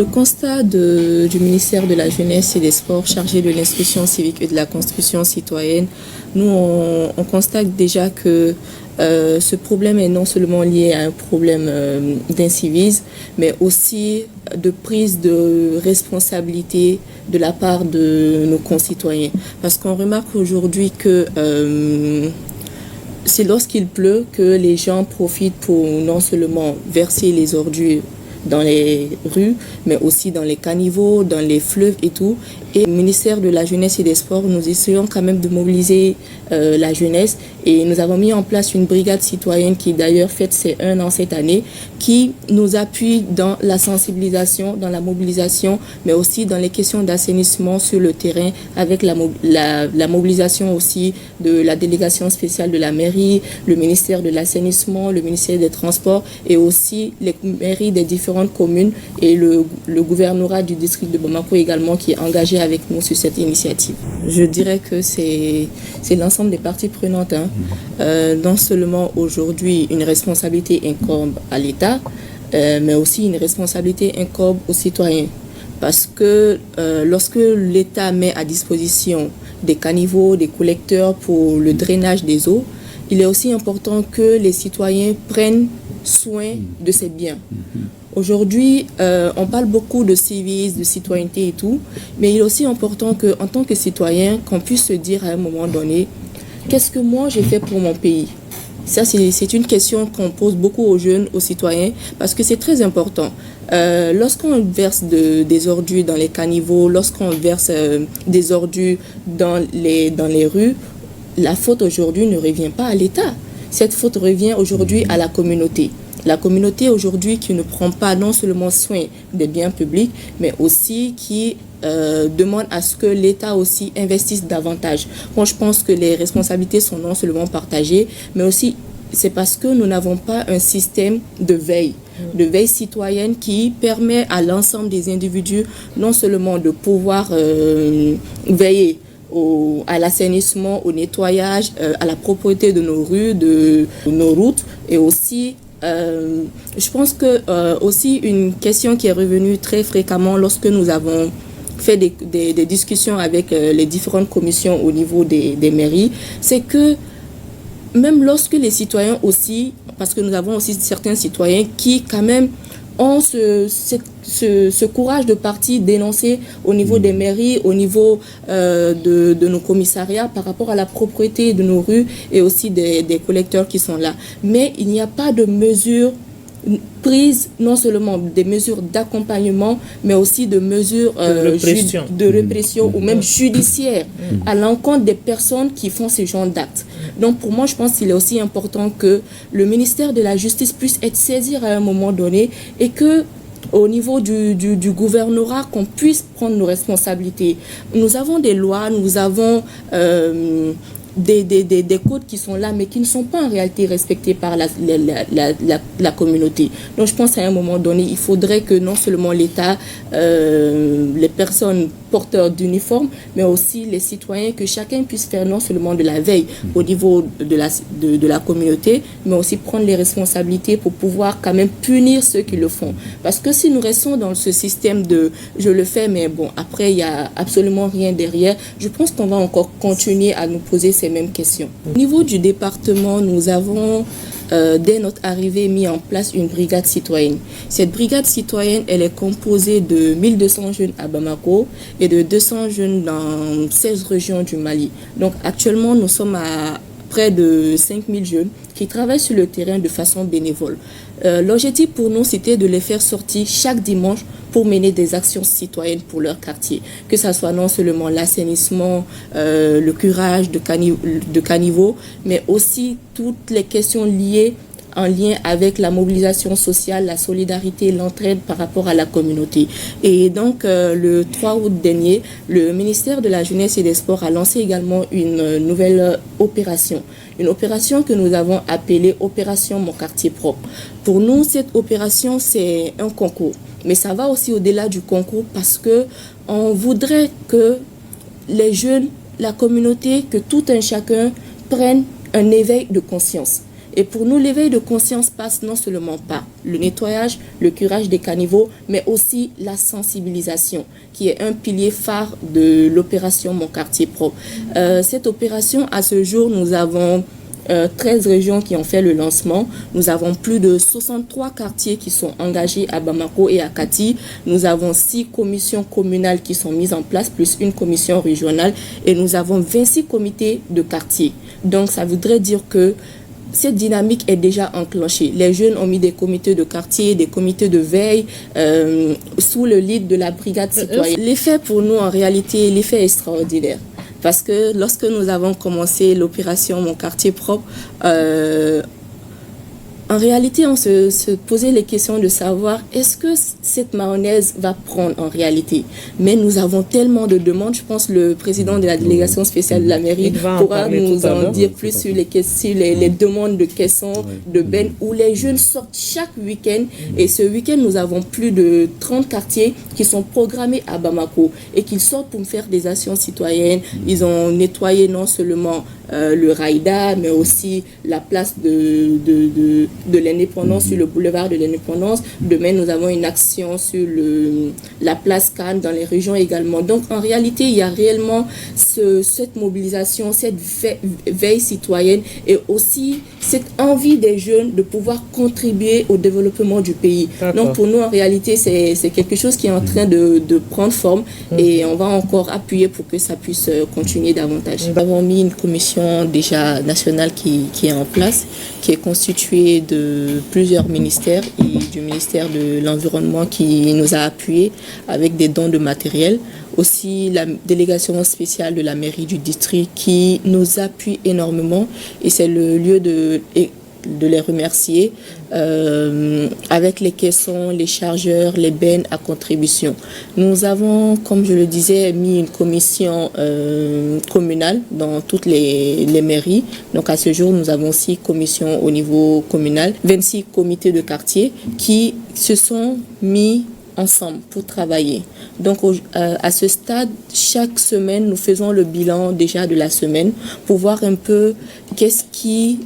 Le constat du ministère de la Jeunesse et des Sports chargé de l'instruction civique et de la construction citoyenne, nous on constate déjà que ce problème est non seulement lié à un problème d'incivisme, mais aussi de prise de responsabilité de la part de nos concitoyens. Parce qu'on remarque aujourd'hui que c'est lorsqu'il pleut que les gens profitent pour non seulement verser les ordures dans les rues, mais aussi dans les caniveaux, dans les fleuves et tout. Et le ministère de la Jeunesse et des Sports, nous essayons quand même de mobiliser la jeunesse et nous avons mis en place une brigade citoyenne qui d'ailleurs fête ses 1 an cette année, qui nous appuie dans la sensibilisation, dans la mobilisation, mais aussi dans les questions d'assainissement sur le terrain avec la mobilisation aussi de la délégation spéciale de la mairie, le ministère de l'assainissement, le ministère des Transports et aussi les mairies des différentes communes et le gouvernorat du district de Bamako également qui est engagé avec nous sur cette initiative. Je dirais que c'est l'ensemble des parties prenantes. Non seulement aujourd'hui une responsabilité incombe à l'État, mais aussi une responsabilité incombe aux citoyens. Parce que lorsque l'État met à disposition des caniveaux, des collecteurs pour le drainage des eaux, il est aussi important que les citoyens prennent soin de ces biens. Aujourd'hui, on parle beaucoup de civisme, de citoyenneté et tout, mais il est aussi important qu'en tant que citoyen, qu'on puisse se dire à un moment donné, qu'est-ce que moi j'ai fait pour mon pays? Ça, c'est une question qu'on pose beaucoup aux jeunes, aux citoyens, parce que c'est très important. Lorsqu'on verse des ordures dans les caniveaux, lorsqu'on verse des ordures dans les rues, la faute aujourd'hui ne revient pas à l'État. Cette faute revient aujourd'hui à la communauté. La communauté aujourd'hui qui ne prend pas non seulement soin des biens publics, mais aussi qui demande à ce que l'État aussi investisse davantage. Moi, je pense que les responsabilités sont non seulement partagées, mais aussi c'est parce que nous n'avons pas un système de veille citoyenne qui permet à l'ensemble des individus non seulement de pouvoir veiller à l'assainissement, au nettoyage, à la propreté de nos rues, de nos routes et aussi je pense que aussi une question qui est revenue très fréquemment lorsque nous avons fait des discussions avec les différentes commissions au niveau des mairies, c'est que même lorsque les citoyens aussi, parce que nous avons aussi certains citoyens qui quand même ont ce courage de partir dénoncer au niveau des mairies, au niveau de nos commissariats par rapport à la propreté de nos rues et aussi des collecteurs qui sont là. Mais il n'y a pas de mesures prises, non seulement des mesures d'accompagnement, mais aussi de mesures de répression ou même judiciaires à l'encontre des personnes qui font ce genre d'actes. Donc pour moi, je pense qu'il est aussi important que le ministère de la Justice puisse être saisi à un moment donné et que au niveau du gouvernorat, qu'on puisse prendre nos responsabilités. Nous avons des lois, nous avons des codes qui sont là, mais qui ne sont pas en réalité respectés par la communauté. Donc je pense qu'à un moment donné, il faudrait que non seulement l'État, les personnes porteurs d'uniformes, mais aussi les citoyens, que chacun puisse faire non seulement de la veille au niveau de la communauté, mais aussi prendre les responsabilités pour pouvoir quand même punir ceux qui le font. Parce que si nous restons dans ce système de « je le fais, mais bon, après, il n'y a absolument rien derrière », je pense qu'on va encore continuer à nous poser ces mêmes questions. Au niveau du département, nous avons dès notre arrivée, mis en place une brigade citoyenne. Cette brigade citoyenne, elle est composée de 1200 jeunes à Bamako et de 200 jeunes dans 16 régions du Mali. Donc actuellement, nous sommes à près de 5000 jeunes qui travaillent sur le terrain de façon bénévole. L'objectif pour nous, c'était de les faire sortir chaque dimanche pour mener des actions citoyennes pour leur quartier. Que ce soit non seulement l'assainissement, le curage de caniveaux, mais aussi toutes les questions liées en lien avec la mobilisation sociale, la solidarité, l'entraide par rapport à la communauté. Et donc, le 3 août dernier, le ministère de la Jeunesse et des Sports a lancé également une nouvelle opération. Une opération que nous avons appelée Opération Mon Quartier Propre. Pour nous, cette opération, c'est un concours. Mais ça va aussi au-delà du concours parce que on voudrait que les jeunes, la communauté, que tout un chacun prenne un éveil de conscience. Et pour nous, l'éveil de conscience passe non seulement par le nettoyage, le curage des caniveaux, mais aussi la sensibilisation, qui est un pilier phare de l'opération Mon quartier propre. Cette opération, à ce jour, nous avons 13 régions qui ont fait le lancement. Nous avons plus de 63 quartiers qui sont engagés à Bamako et à Kati. Nous avons 6 commissions communales qui sont mises en place, plus une commission régionale. Et nous avons 26 comités de quartier. Donc, ça voudrait dire que cette dynamique est déjà enclenchée. Les jeunes ont mis des comités de quartier, des comités de veille sous le lead de la brigade citoyenne. L'effet pour nous, en réalité, l'effet est extraordinaire. Parce que lorsque nous avons commencé l'opération Mon quartier propre, en réalité, on se posait les questions de savoir est-ce que cette mayonnaise va prendre en réalité. Mais nous avons tellement de demandes. Je pense que le président de la délégation spéciale de la mairie pourra nous en dire plus sur les demandes de caissons, de bennes, où les jeunes sortent chaque week-end. Et ce week-end, nous avons plus de 30 quartiers qui sont programmés à Bamako et qui sortent pour faire des actions citoyennes. Ils ont nettoyé non seulement le Raïda, mais aussi la place de l'indépendance, sur le boulevard de l'indépendance. Demain, nous avons une action sur la place Cannes, dans les régions également. Donc, en réalité, il y a réellement cette mobilisation, cette veille citoyenne et aussi cette envie des jeunes de pouvoir contribuer au développement du pays. Donc, pour nous, en réalité, c'est quelque chose qui est en train de prendre forme et on va encore appuyer pour que ça puisse continuer davantage. Nous avons mis une commission déjà nationale qui est en place, qui est constituée de plusieurs ministères et du ministère de l'Environnement qui nous a appuyés avec des dons de matériel. Aussi la délégation spéciale de la mairie du district qui nous appuie énormément et c'est le lieu de les remercier avec les caissons, les chargeurs, les bennes à contribution. Nous avons, comme je le disais, mis une commission communale dans toutes les mairies. Donc à ce jour, nous avons 6 commissions au niveau communal, 26 comités de quartier qui se sont mis ensemble pour travailler. Donc à ce stade, chaque semaine, nous faisons le bilan déjà de la semaine pour voir un peu qu'est-ce qui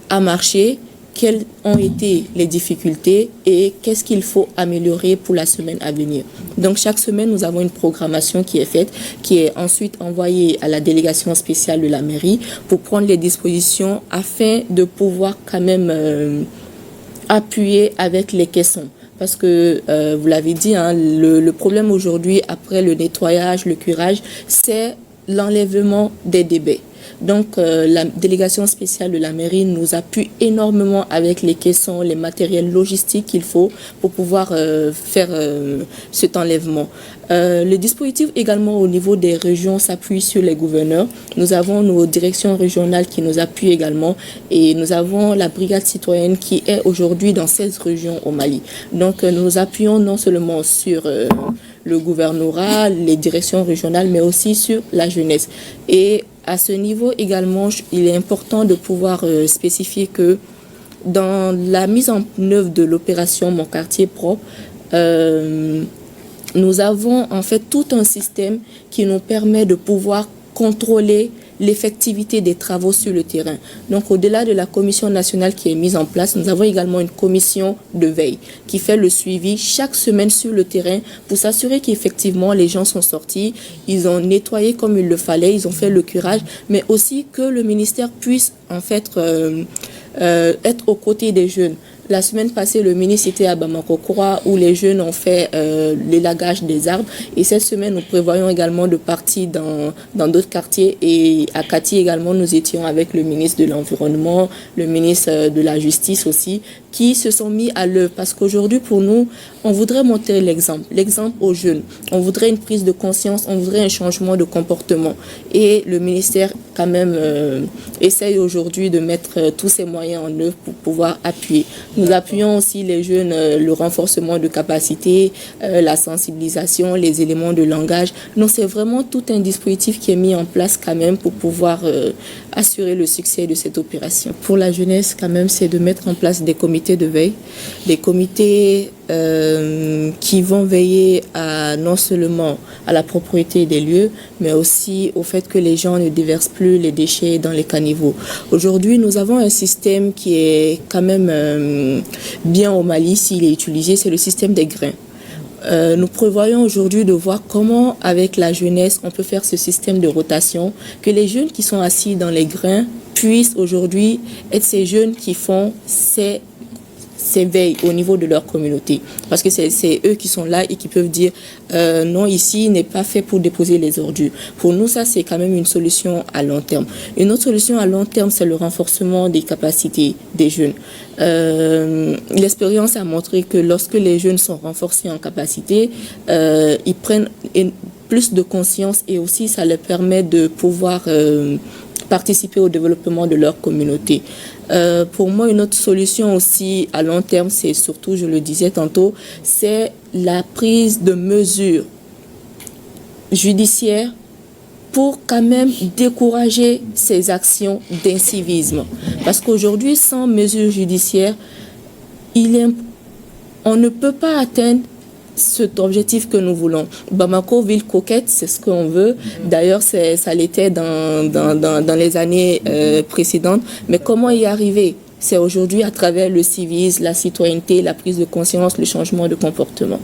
a marché, quelles ont été les difficultés et qu'est-ce qu'il faut améliorer pour la semaine à venir. Donc chaque semaine, nous avons une programmation qui est faite, qui est ensuite envoyée à la délégation spéciale de la mairie pour prendre les dispositions afin de pouvoir quand même appuyer avec les caissons. Parce que, vous l'avez dit, hein, le problème aujourd'hui, après le nettoyage, le curage, c'est l'enlèvement des débits. Donc, la délégation spéciale de la mairie nous appuie énormément avec les caissons, les matériels logistiques qu'il faut pour pouvoir faire cet enlèvement. Le dispositif également au niveau des régions s'appuie sur les gouverneurs. Nous avons nos directions régionales qui nous appuient également et nous avons la brigade citoyenne qui est aujourd'hui dans 16 régions au Mali. Donc, nous appuyons non seulement sur le gouvernorat, les directions régionales, mais aussi sur la jeunesse. Et à ce niveau également, il est important de pouvoir spécifier que dans la mise en œuvre de l'opération Mon quartier propre, nous avons en fait tout un système qui nous permet de pouvoir contrôler l'effectivité des travaux sur le terrain. Donc, au-delà de la commission nationale qui est mise en place, nous avons également une commission de veille qui fait le suivi chaque semaine sur le terrain pour s'assurer qu'effectivement les gens sont sortis, ils ont nettoyé comme il le fallait, ils ont fait le curage, mais aussi que le ministère puisse en fait être aux côtés des jeunes. La semaine passée, le ministre était à Bamako où les jeunes ont fait l'élagage des arbres. Et cette semaine, nous prévoyons également de partir dans d'autres quartiers. Et à Kati également, nous étions avec le ministre de l'Environnement, le ministre de la Justice aussi, qui se sont mis à l'œuvre. Parce qu'aujourd'hui, pour nous, on voudrait montrer l'exemple aux jeunes. On voudrait une prise de conscience, on voudrait un changement de comportement. Et le ministère, quand même, essaye aujourd'hui de mettre tous ses moyens en œuvre pour pouvoir appuyer. Nous appuyons aussi les jeunes, le renforcement de capacités, la sensibilisation, les éléments de langage. Donc, c'est vraiment tout un dispositif qui est mis en place quand même pour pouvoir assurer le succès de cette opération. Pour la jeunesse, quand même, c'est de mettre en place des comités de veille, des comités qui vont veiller non seulement à la propriété des lieux, mais aussi au fait que les gens ne déversent plus les déchets dans les caniveaux. Aujourd'hui, nous avons un système qui est quand même bien au Mali s'il est utilisé, c'est le système des grains. Nous prévoyons aujourd'hui de voir comment, avec la jeunesse, on peut faire ce système de rotation, que les jeunes qui sont assis dans les grains puissent aujourd'hui être ces jeunes qui font ces veilles au niveau de leur communauté. Parce que c'est eux qui sont là et qui peuvent dire non, ici n'est pas fait pour déposer les ordures. Pour nous, ça, c'est quand même une solution à long terme. Une autre solution à long terme, c'est le renforcement des capacités des jeunes. L'expérience a montré que lorsque les jeunes sont renforcés en capacité, ils prennent plus de conscience et aussi ça leur permet de pouvoir participer au développement de leur communauté. Pour moi, une autre solution aussi à long terme, c'est surtout, je le disais tantôt, c'est la prise de mesures judiciaires pour quand même décourager ces actions d'incivisme. Parce qu'aujourd'hui, sans mesures judiciaires, on ne peut pas atteindre cet objectif que nous voulons. Bamako, ville coquette, c'est ce qu'on veut. D'ailleurs, ça l'était dans les années précédentes. Mais comment y arriver? C'est aujourd'hui à travers le civisme, la citoyenneté, la prise de conscience, le changement de comportement.